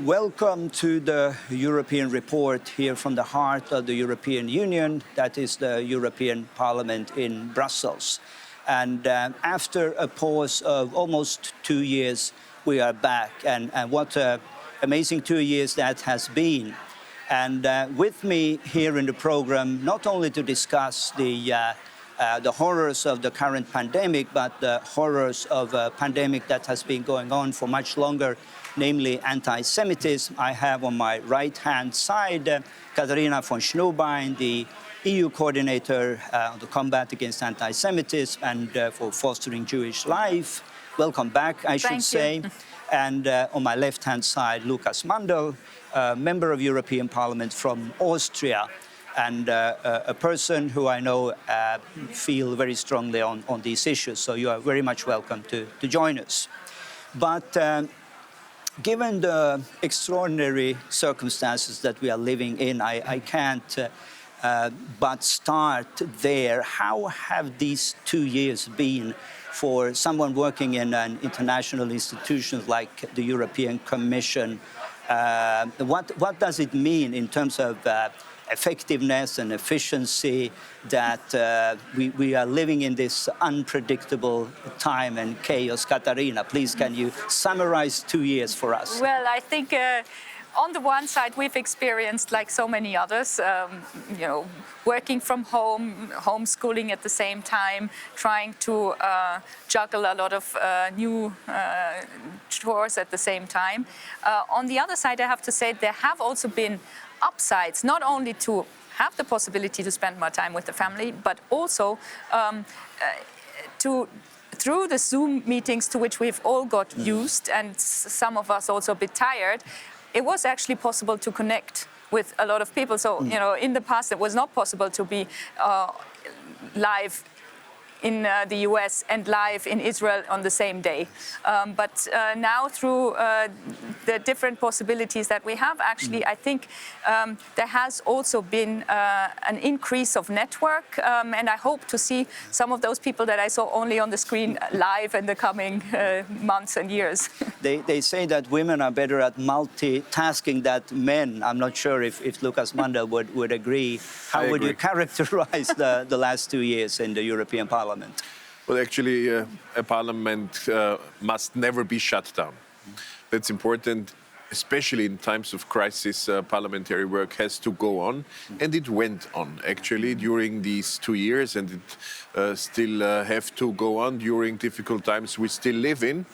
Welcome to the European report here from the heart of the European Union, that is the European Parliament in Brussels. And after a pause of almost 2 years, we are back. And what an amazing 2 years that has been. And with me here in the program, not only to discuss the horrors of the current pandemic, but the horrors of a pandemic that has been going on for much longer, namely anti-Semitism. I have on my right-hand side Katharina von Schnurbein, the EU coordinator on the combat against anti-Semitism and for fostering Jewish life. Welcome back, I should say. And on my left-hand side, Lukas Mandl, member of European Parliament from Austria, and a person who I know feel very strongly on these issues. So you are very much welcome to join us. But given the extraordinary circumstances that we are living in, I can't but start there. How have these 2 years been for someone working in an international institution like the European Commission? What does it mean in terms of effectiveness and efficiency that we are living in this unpredictable time and chaos? Katharina, please, can you summarize 2 years for us? Well, I think on the one side, we've experienced, like so many others, working from home, homeschooling at the same time, trying to juggle a lot of new chores at the same time. On the other side, I have to say there have also been upsides, not only to have the possibility to spend more time with the family, but also through the Zoom meetings to which we've all got used, and some of us also a bit tired, it was actually possible to connect with a lot of people. So, in the past, it was not possible to be live in the US and live in Israel on the same day. But now through the different possibilities that we have, actually, I think there has also been an increase of network. And I hope to see some of those people that I saw only on the screen live in the coming months and years. They say that women are better at multitasking than men. I'm not sure if Lukas Mandl would agree. How would you characterize the last 2 years in the European Parliament? Well, actually, a parliament must never be shut down. That's important, especially in times of crisis. Parliamentary work has to go on, and it went on, actually, during these 2 years, and it still have to go on during difficult times we still live in.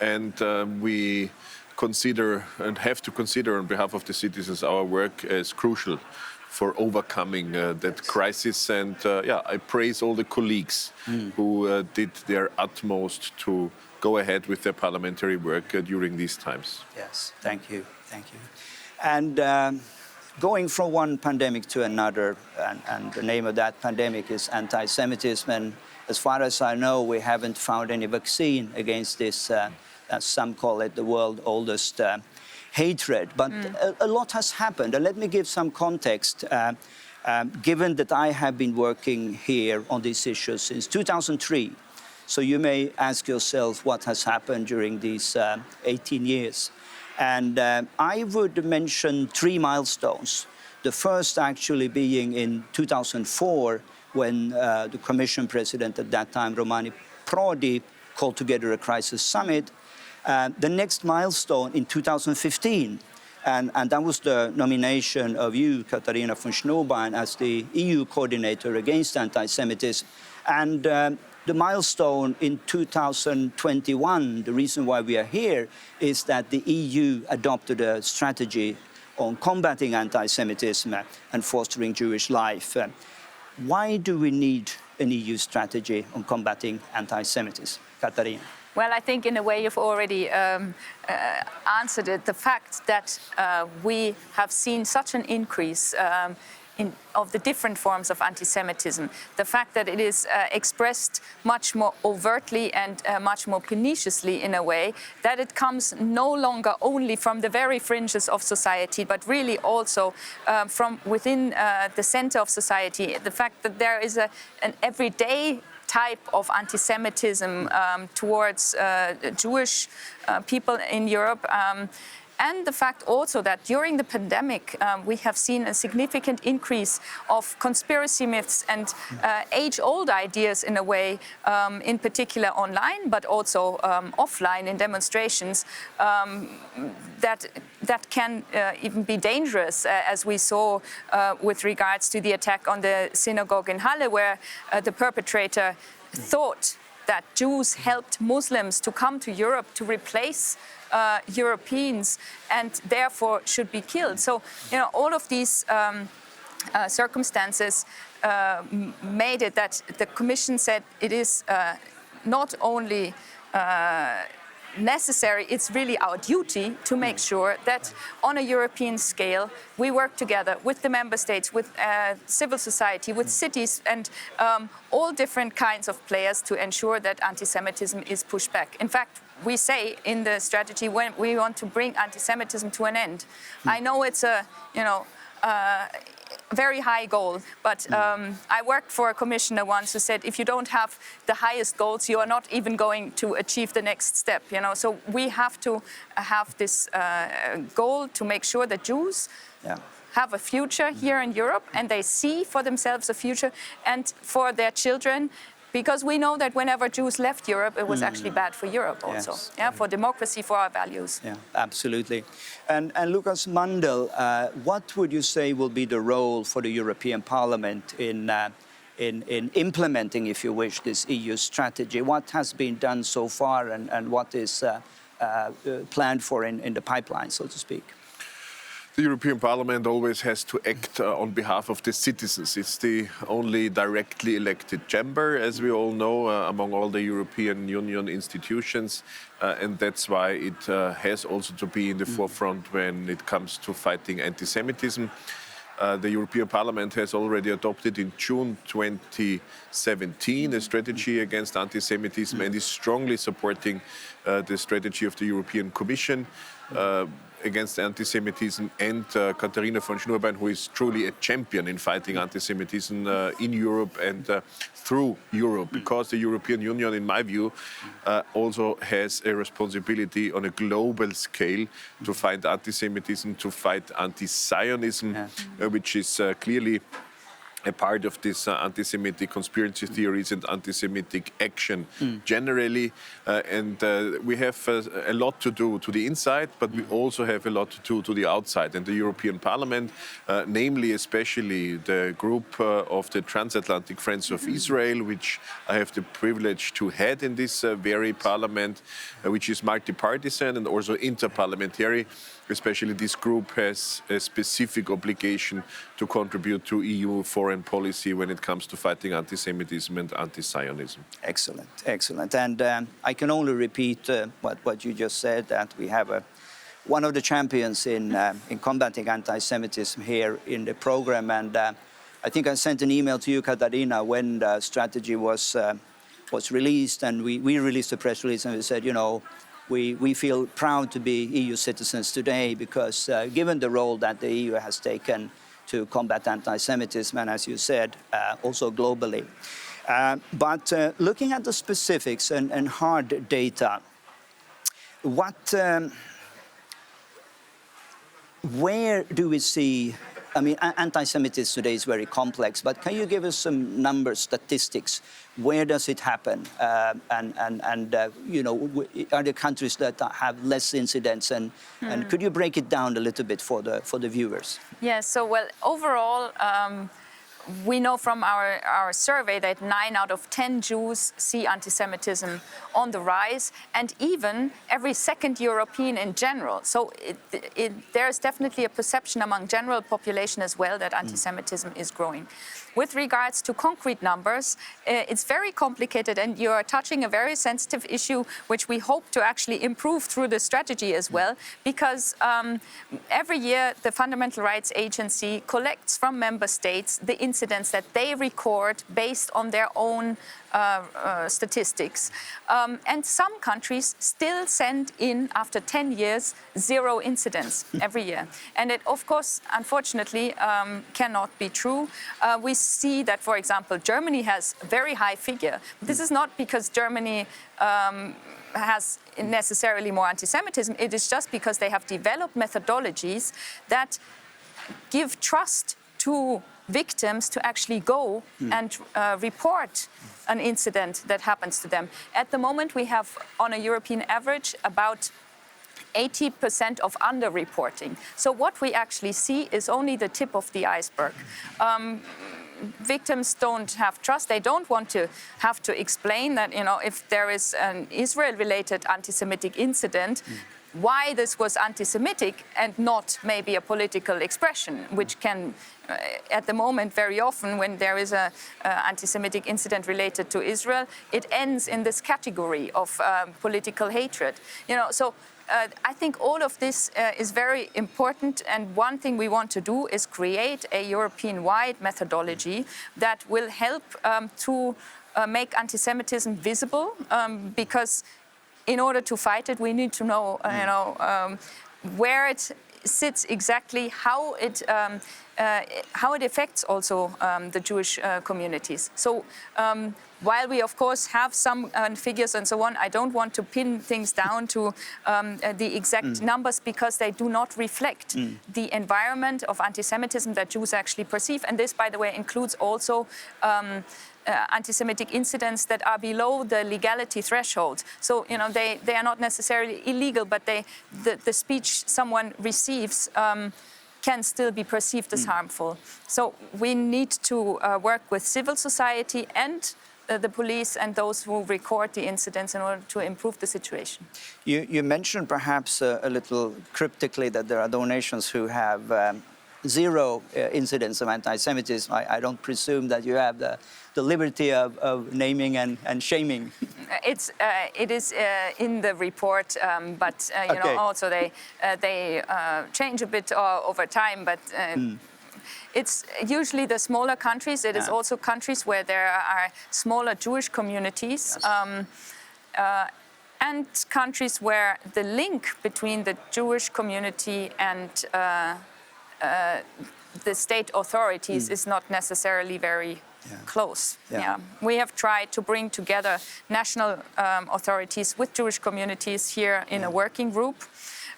And we consider and have to consider on behalf of the citizens our work as crucial for overcoming that crisis. And I praise all the colleagues who did their utmost to go ahead with their parliamentary work during these times. Yes, thank you. And going from one pandemic to another, and the name of that pandemic is anti-Semitism, and as far as I know, we haven't found any vaccine against this, as some call it, the world's oldest hatred. But a lot has happened. And let me give some context. Given that I have been working here on these issues since 2003, so you may ask yourself what has happened during these 18 years. And I would mention 3 milestones. The first actually being in 2004, when the Commission President at that time, Romani Prodi, called together a crisis summit. The next milestone in 2015, and that was the nomination of you, Katharina von Schnurbein, as the EU coordinator against anti-Semitism. And the milestone in 2021, the reason why we are here, is that the EU adopted a strategy on combating anti-Semitism and fostering Jewish life. Why do we need an EU strategy on combating anti-Semitism? Katharina. Well, I think in a way you've already answered it. The fact that we have seen such an increase of the different forms of anti-Semitism, the fact that it is expressed much more overtly and much more perniciously in a way, that it comes no longer only from the very fringes of society, but really also from within the center of society. The fact that there is an everyday type of anti-Semitism towards Jewish people in Europe And the fact also that during the pandemic, we have seen a significant increase of conspiracy myths and age-old ideas in a way, in particular online, but also offline in demonstrations, that can even be dangerous, as we saw with regards to the attack on the synagogue in Halle, where the perpetrator thought that Jews helped Muslims to come to Europe to replace Europeans and therefore should be killed. So, all of these circumstances made it that the Commission said it is not only necessary, it's really our duty to make sure that on a European scale we work together with the member states, with civil society, with cities and all different kinds of players to ensure that anti-Semitism is pushed back. In fact, we say in the strategy when we want to bring anti-Semitism to an end. I know it's a very high goal, but I worked for a commissioner once who said if you don't have the highest goals, you are not even going to achieve the next step. So we have to have this goal to make sure that Jews have a future here in Europe and they see for themselves a future and for their children. Because we know that whenever Jews left Europe, it was actually bad for Europe also, for democracy, for our values. Yeah, absolutely. And Lukas, Mandl, what would you say will be the role for the European Parliament in implementing, if you wish, this EU strategy? What has been done so far and what is planned for in the pipeline, so to speak? The European Parliament always has to act on behalf of the citizens. It's the only directly elected chamber, as we all know, among all the European Union institutions. And that's why it has also to be in the forefront when it comes to fighting anti-Semitism. The European Parliament has already adopted in June 2017 a strategy against anti-Semitism and is strongly supporting the strategy of the European Commission against anti-Semitism and Katharina von Schnurbein, who is truly a champion in fighting anti-Semitism in Europe and through Europe, because the European Union, in my view, also has a responsibility on a global scale to fight anti-Semitism, to fight anti-Zionism, which is clearly a part of this anti-Semitic conspiracy theories and anti-Semitic action generally. And we have a lot to do to the inside, but we also have a lot to do to the outside. And the European Parliament, namely especially the group of the Transatlantic Friends of Israel, which I have the privilege to head in this very parliament, which is multi-partisan and also interparliamentary. Especially this group has a specific obligation to contribute to EU foreign policy when it comes to fighting anti-Semitism and anti-Zionism. Excellent, excellent. And I can only repeat what you just said, that we have one of the champions in combating anti-Semitism here in the program. And I think I sent an email to you, Katharina, when the strategy was released, and we released a press release, and we said, we feel proud to be EU citizens today because given the role that the EU has taken to combat anti-Semitism, and as you said, also globally. But looking at the specifics and hard data, where do we see, anti-Semitism today is very complex, but can you give us some numbers, statistics? Where does it happen? Are there countries that have less incidents? And could you break it down a little bit for the viewers? Yes, so overall, we know from our survey that 9 out of 10 Jews see anti-Semitism on the rise, and even every second European in general. So there is definitely a perception among general population as well that anti-Semitism is growing. With regards to concrete numbers, it's very complicated, and you are touching a very sensitive issue, which we hope to actually improve through the strategy as well, because every year the Fundamental Rights Agency collects from member states the incidents that they record based on their own statistics. And some countries still send in, after 10 years, 0 incidents every year. And it, of course, unfortunately, cannot be true. We see that, for example, Germany has a very high figure. This is not because Germany has necessarily more anti-Semitism. It is just because they have developed methodologies that give trust to victims to actually go and report an incident that happens to them. At the moment, we have, on a European average, about 80% of underreporting. So what we actually see is only the tip of the iceberg. Victims don't have trust. They don't want to have to explain that, you know, if there is an Israel-related anti-Semitic incident, why this was anti-Semitic and not maybe a political expression, which can, at the moment, very often when there is a anti-Semitic incident related to Israel, it ends in this category of political hatred. You know, so I think all of this is very important, and one thing we want to do is create a European-wide methodology that will help to make anti-Semitism visible, because in order to fight it, we need to know, where it sits exactly, how it affects also the Jewish communities. So while we, of course, have some figures and so on, I don't want to pin things down to the exact numbers, because they do not reflect the environment of anti-Semitism that Jews actually perceive. And this, by the way, includes also anti-Semitic incidents that are below the legality threshold. So, you know, they are not necessarily illegal, but the speech someone receives can still be perceived as harmful. So we need to work with civil society and the police and those who record the incidents in order to improve the situation. You mentioned perhaps a little cryptically that there are donations who have 0 incidents of anti-Semitism. I don't presume that you have the liberty of naming and shaming. It is in the report, but you know, also they change a bit over time. But it's usually the smaller countries. It is also countries where there are smaller Jewish communities. And countries where the link between the Jewish community and the state authorities is not necessarily very close. We have tried to bring together national authorities with Jewish communities here in a working group.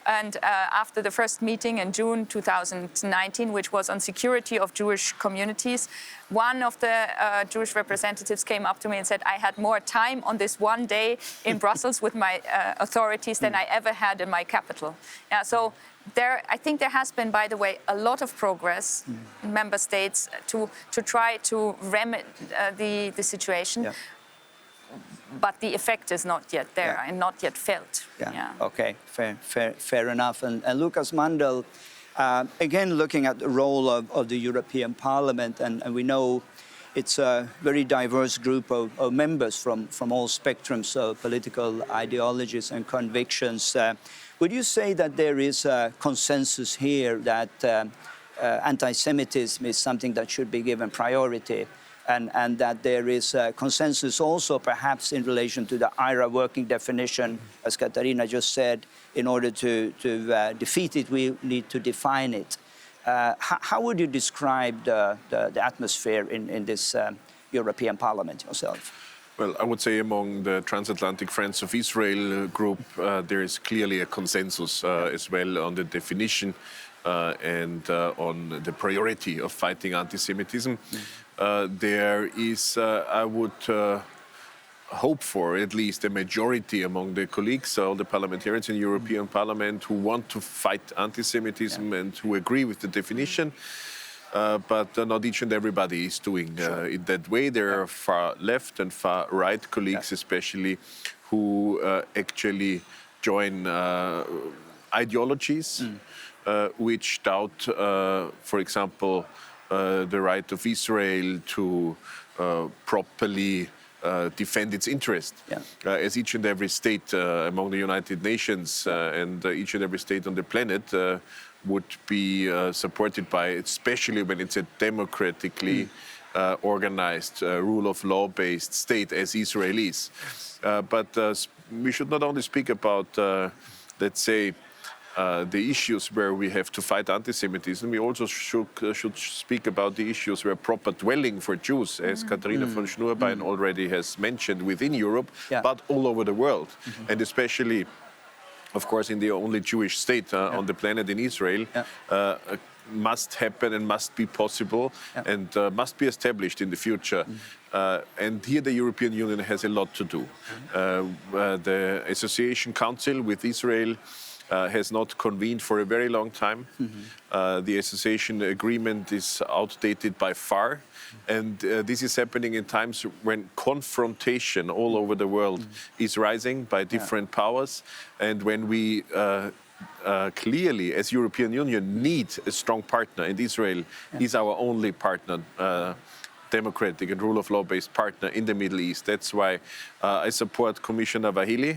And after the first meeting in June 2019, which was on security of Jewish communities, one of the Jewish representatives came up to me and said, I had more time on this one day in Brussels with my authorities than I ever had in my capital. So I think there has been, by the way, a lot of progress in member states to try to remedy the situation. But the effect is not yet there and not yet felt. Okay, fair enough. And Lukas, Mandl, again, looking at the role of the European Parliament, and we know it's a very diverse group of members from all spectrums of political ideologies and convictions. Would you say that there is a consensus here that anti-Semitism is something that should be given priority? And that there is a consensus also perhaps in relation to the IRA working definition, as Katharina just said, in order to defeat it, we need to define it. How would you describe the atmosphere in this European Parliament yourself? Well, I would say among the Transatlantic Friends of Israel group, there is clearly a consensus as well on the definition and on the priority of fighting anti-Semitism. There is, I would hope for, at least a majority among the colleagues, all the parliamentarians in the European Parliament who want to fight anti-Semitism and who agree with the definition. But not each and everybody is doing it that way. There are far left and far right colleagues, especially, who actually join ideologies which doubt, for example, the right of Israel to properly defend its interest, as each and every state among the United Nations and each and every state on the planet would be supported by, especially when it's a democratically organized, rule of law-based state as Israel is. But we should not only speak about, let's say, the issues where we have to fight anti-Semitism, we also should speak about the issues where proper dwelling for Jews, as Katharina von Schnurbein already has mentioned, within Europe, but all over the world, and especially, of course, in the only Jewish state on the planet, in Israel, must happen and must be possible and must be established in the future. And here the European Union has a lot to do. The Association Council with Israel has not convened for a very long time. The association agreement is outdated by far. And this is happening in times when confrontation all over the world is rising by different powers. And when we clearly, as European Union, need a strong partner, and Israel is our only partner, democratic and rule of law-based partner in the Middle East. That's why I support Commissioner Vahili,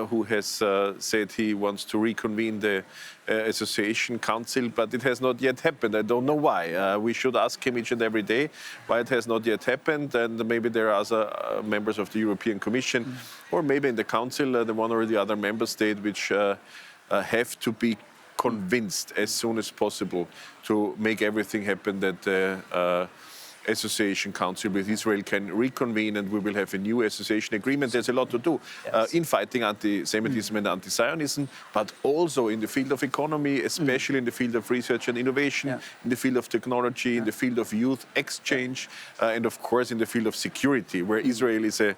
who has said he wants to reconvene the Association Council, but it has not yet happened. I don't know why. We should ask him each and every day why it has not yet happened, and maybe there are other members of the European Commission, or maybe in the Council, the one or the other member state, which have to be convinced as soon as possible to make everything happen that the Association Council with Israel can reconvene, and we will have a new association agreement. There's a lot to do in fighting anti-Semitism and anti-Zionism, but also in the field of economy, especially in the field of research and innovation, in the field of technology, in the field of youth exchange, and of course in the field of security, where Israel is a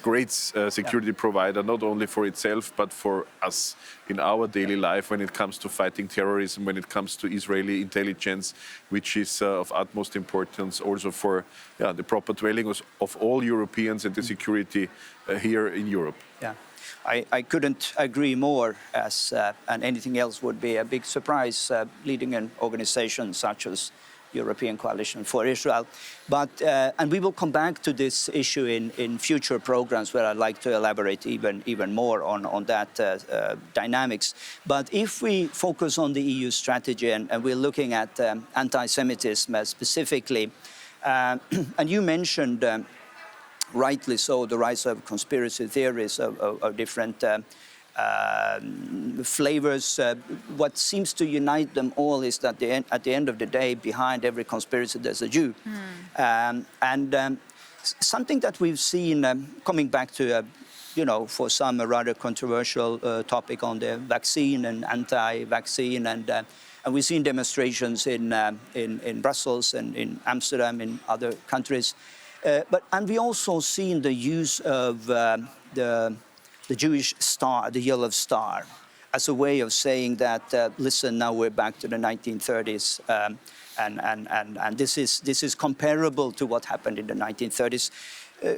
great security provider, not only for itself, but for us in our daily life when it comes to fighting terrorism, when it comes to Israeli intelligence, which is of utmost importance also for the proper dwelling of all Europeans and the security here in Europe. Yeah. I couldn't agree more, and anything else would be a big surprise leading an organization such as European Coalition for Israel. But, and we will come back to this issue in future programs where I'd like to elaborate even more on that dynamics. But if we focus on the EU strategy and we're looking at anti-Semitism specifically, and you mentioned rightly so the rise of conspiracy theories of different flavors. What seems to unite them all is that at the end of the day, behind every conspiracy, there's a Jew. Something that we've seen, coming back to, for some a rather controversial topic on the vaccine and anti-vaccine, and we've seen demonstrations in Brussels and in Amsterdam, in other countries. And we also seen the use of the Jewish star, the yellow star, as a way of saying that, listen, now we're back to the 1930s, and this is comparable to what happened in the 1930s.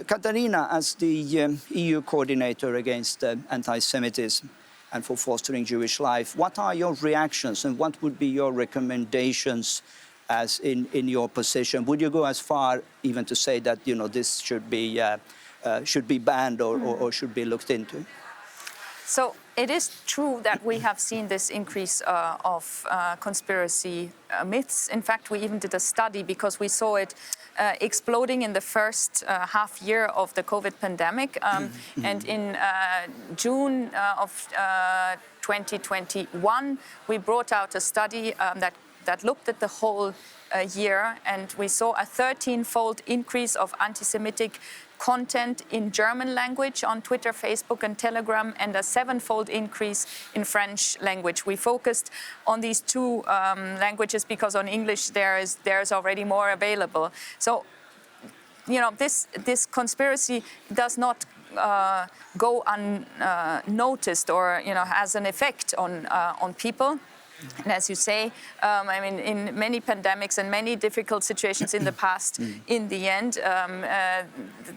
Katharina, as the EU coordinator against anti-Semitism and for fostering Jewish life, what are your reactions and what would be your recommendations as in your position? Would you go as far even to say that, this should be banned or should be looked into? So it is true that we have seen this increase of conspiracy myths. In fact, we even did a study because we saw it exploding in the first half year of the COVID pandemic. And in June of 2021, we brought out a study that looked at the whole year, and we saw a 13-fold increase of anti-Semitic content in German language on Twitter, Facebook, and Telegram, and a 7-fold increase in French language. We focused on these two languages because on English there's already more available. So, this conspiracy does not go unnoticed or has an effect on people. And as you say, in many pandemics and many difficult situations in the past, in the end,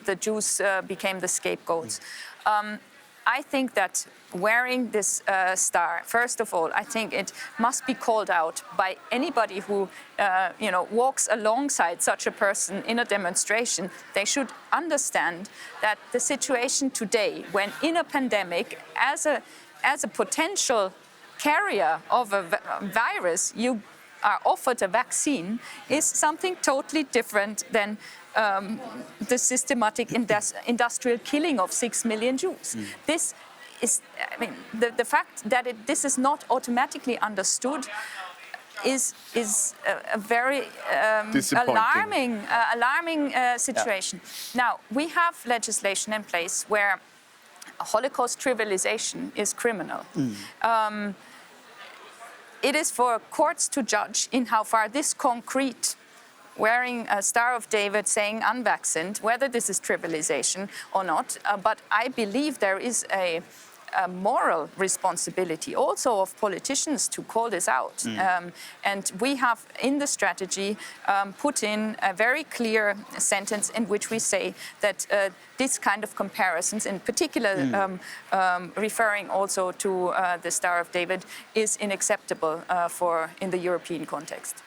the Jews became the scapegoats. I think that wearing this star, first of all, I think it must be called out by anybody who, walks alongside such a person in a demonstration. They should understand that the situation today, when in a pandemic, as a potential carrier of a virus, you are offered a vaccine, is something totally different than the systematic industrial killing of 6 million Jews. This is, I mean, the fact that this is not automatically understood is a very alarming situation. Now, we have legislation in place where Holocaust trivialization is criminal. It is for courts to judge in how far this concrete, wearing a Star of David, saying unvaccinated, whether this is trivialization or not. But I believe there is a moral responsibility also of politicians to call this out. And we have in the strategy put in a very clear sentence in which we say that this kind of comparisons, in particular referring also to the Star of David, is unacceptable in the European context.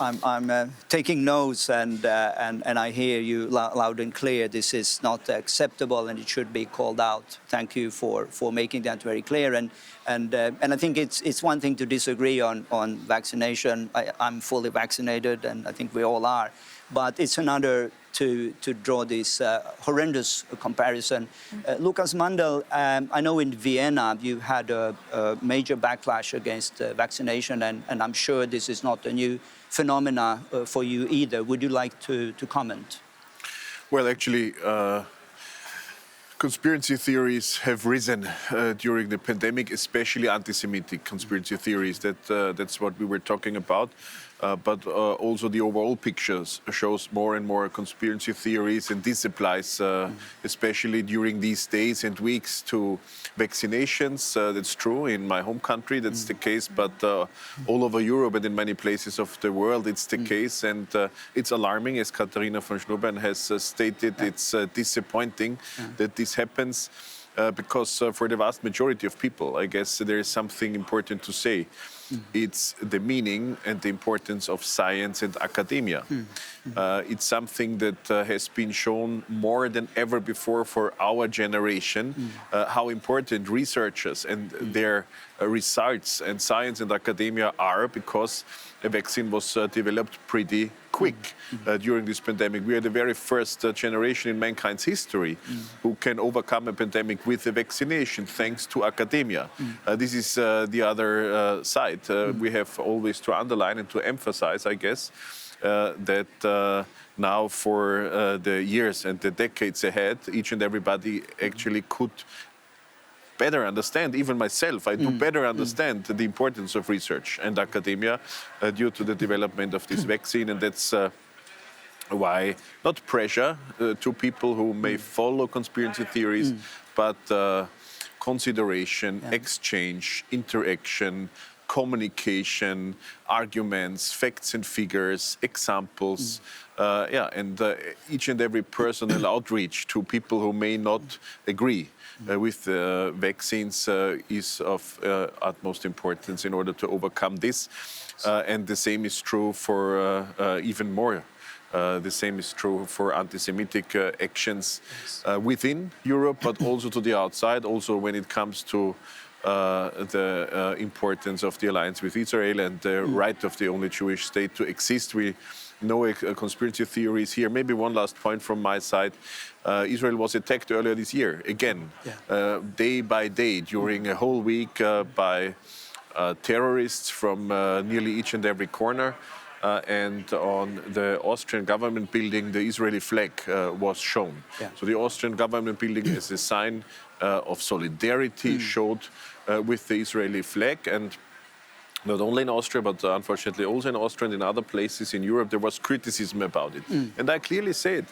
I'm taking notes, and I hear you loud and clear. This is not acceptable, and it should be called out. Thank you for making that very clear. And I think it's one thing to disagree on vaccination. I'm fully vaccinated, and I think we all are. But it's another to draw this horrendous comparison. Lukas, Mandl, I know in Vienna you had a major backlash against vaccination, and I'm sure this is not a new phenomena for you either. Would you like to comment? Well, actually, conspiracy theories have risen during the pandemic, especially anti-Semitic conspiracy theories. That's what we were talking about. But also the overall picture shows more and more conspiracy theories, and this applies especially during these days and weeks to vaccinations. That's true in my home country, that's the case, but all over Europe and in many places of the world it's the case, and it's alarming, as Katharina von Schnurbein has stated. It's disappointing that this happens. Because for the vast majority of people, I guess there is something important to say. It's the meaning and the importance of science and academia. It's something that has been shown more than ever before for our generation, how important researchers and their results and science and academia are, because a vaccine was developed pretty quick during this pandemic. We are the very first generation in mankind's history who can overcome a pandemic with a vaccination, thanks to academia. This is the other side. We have always to underline and to emphasize, I guess, that now for the years and the decades ahead, each and everybody actually could better understand, even myself, I do better understand the importance of research and academia due to the development of this vaccine. And that's why, not pressure to people who may follow conspiracy theories, but consideration, exchange, interaction, communication, arguments, facts and figures, examples, and each and every personal outreach to people who may not agree with vaccines is of utmost importance in order to overcome this. And the same is true for even more. The same is true for anti-Semitic actions within Europe, but also to the outside, also when it comes to the importance of the alliance with Israel and the right of the only Jewish state to exist. We know conspiracy theories here. Maybe one last point from my side. Israel was attacked earlier this year, again, day by day, during a whole week by terrorists from nearly each and every corner. And on the Austrian government building, the Israeli flag was shown. So the Austrian government building is a sign of solidarity showed with the Israeli flag. And not only in Austria, but unfortunately also in Austria and in other places in Europe, there was criticism about it. And I clearly said,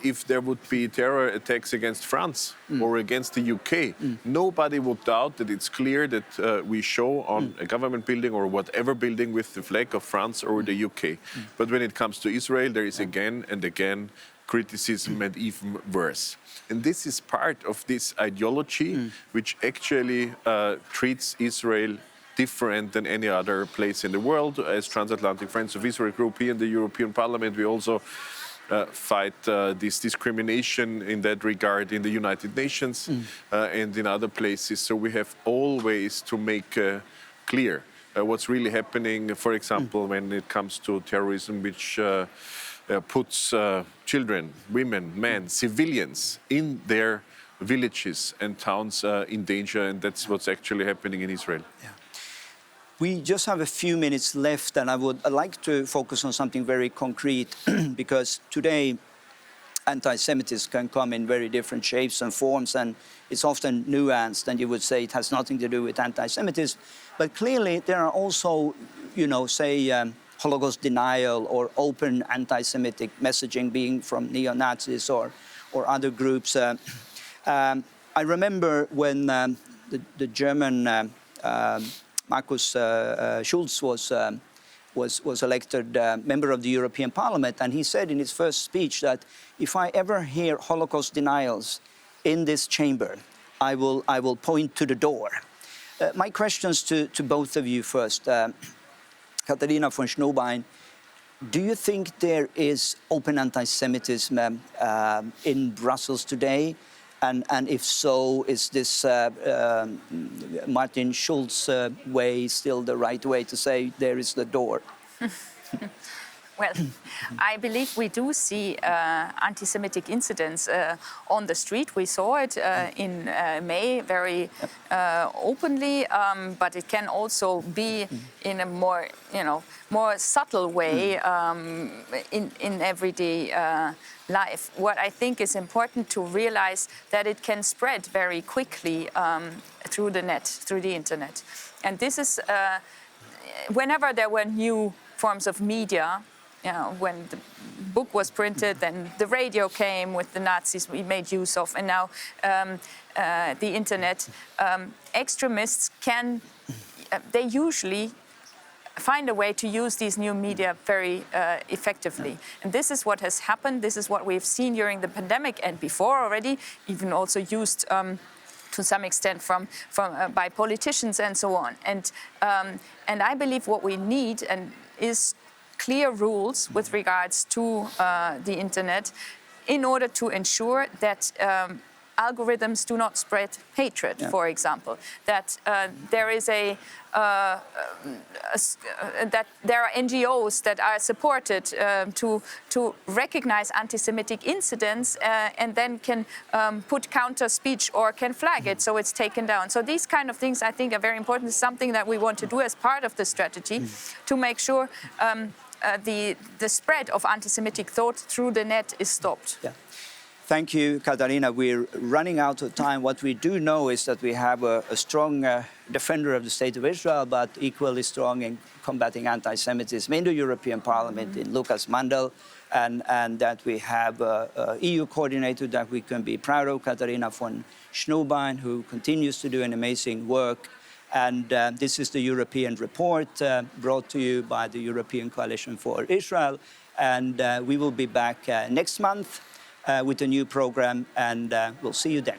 if there would be terror attacks against France or against the UK, nobody would doubt that it's clear that we show on a government building or whatever building with the flag of France or the UK. But when it comes to Israel, there is again and again criticism, and even worse. And this is part of this ideology which actually treats Israel different than any other place in the world. As Transatlantic Friends of Israel group here in the European Parliament, we also fight this discrimination in that regard in the United Nations and in other places. So we have always to make clear what's really happening, for example, when it comes to terrorism, which puts children, women, men, civilians in their villages and towns in danger, and that's what's actually happening in Israel. Yeah. We just have a few minutes left, and I would like to focus on something very concrete because today anti-Semitism can come in very different shapes and forms, and it's often nuanced, and you would say it has nothing to do with anti-Semitism. But clearly there are also, say, Holocaust denial or open anti-Semitic messaging being from neo-Nazis or other groups. I remember when the German Markus Schulz was elected member of the European Parliament, and he said in his first speech that if I ever hear Holocaust denials in this chamber, I will point to the door. My questions to both of you first. Katharina von Schnurbein, do you think there is open anti-Semitism in Brussels today? And if so, is this Martin Schulz way still the right way to say there is the door? Well, I believe we do see anti-Semitic incidents on the street. We saw it in May very openly, but it can also be in a more, more subtle way in everyday life. What I think is important to realize that it can spread very quickly through the net, through the internet. And this is, whenever there were new forms of media, when the book was printed, then the radio came with the Nazis we made use of, and now the internet, extremists they usually find a way to use these new media very effectively. And this is what has happened. This is what we've seen during the pandemic and before already, even also used to some extent by politicians and so on. And I believe what we need is clear rules with regards to the internet in order to ensure that algorithms do not spread hatred, for example, that there is that there are NGOs that are supported to recognize anti-Semitic incidents and then can put counter speech or can flag it so it's taken down. So these kind of things I think are very important. It's something that we want to do as part of the strategy to make sure the spread of anti-Semitic thought through the net is stopped. Yeah. Thank you, Katharina. We're running out of time. What we do know is that we have a strong defender of the State of Israel, but equally strong in combating anti-Semitism in the European Parliament, in Lukas Mandl, and that we have an EU coordinator that we can be proud of, Katharina von Schnurbein, who continues to do an amazing work. And this is the European report brought to you by the European Coalition for Israel. And we will be back next month with a new program, and we'll see you then.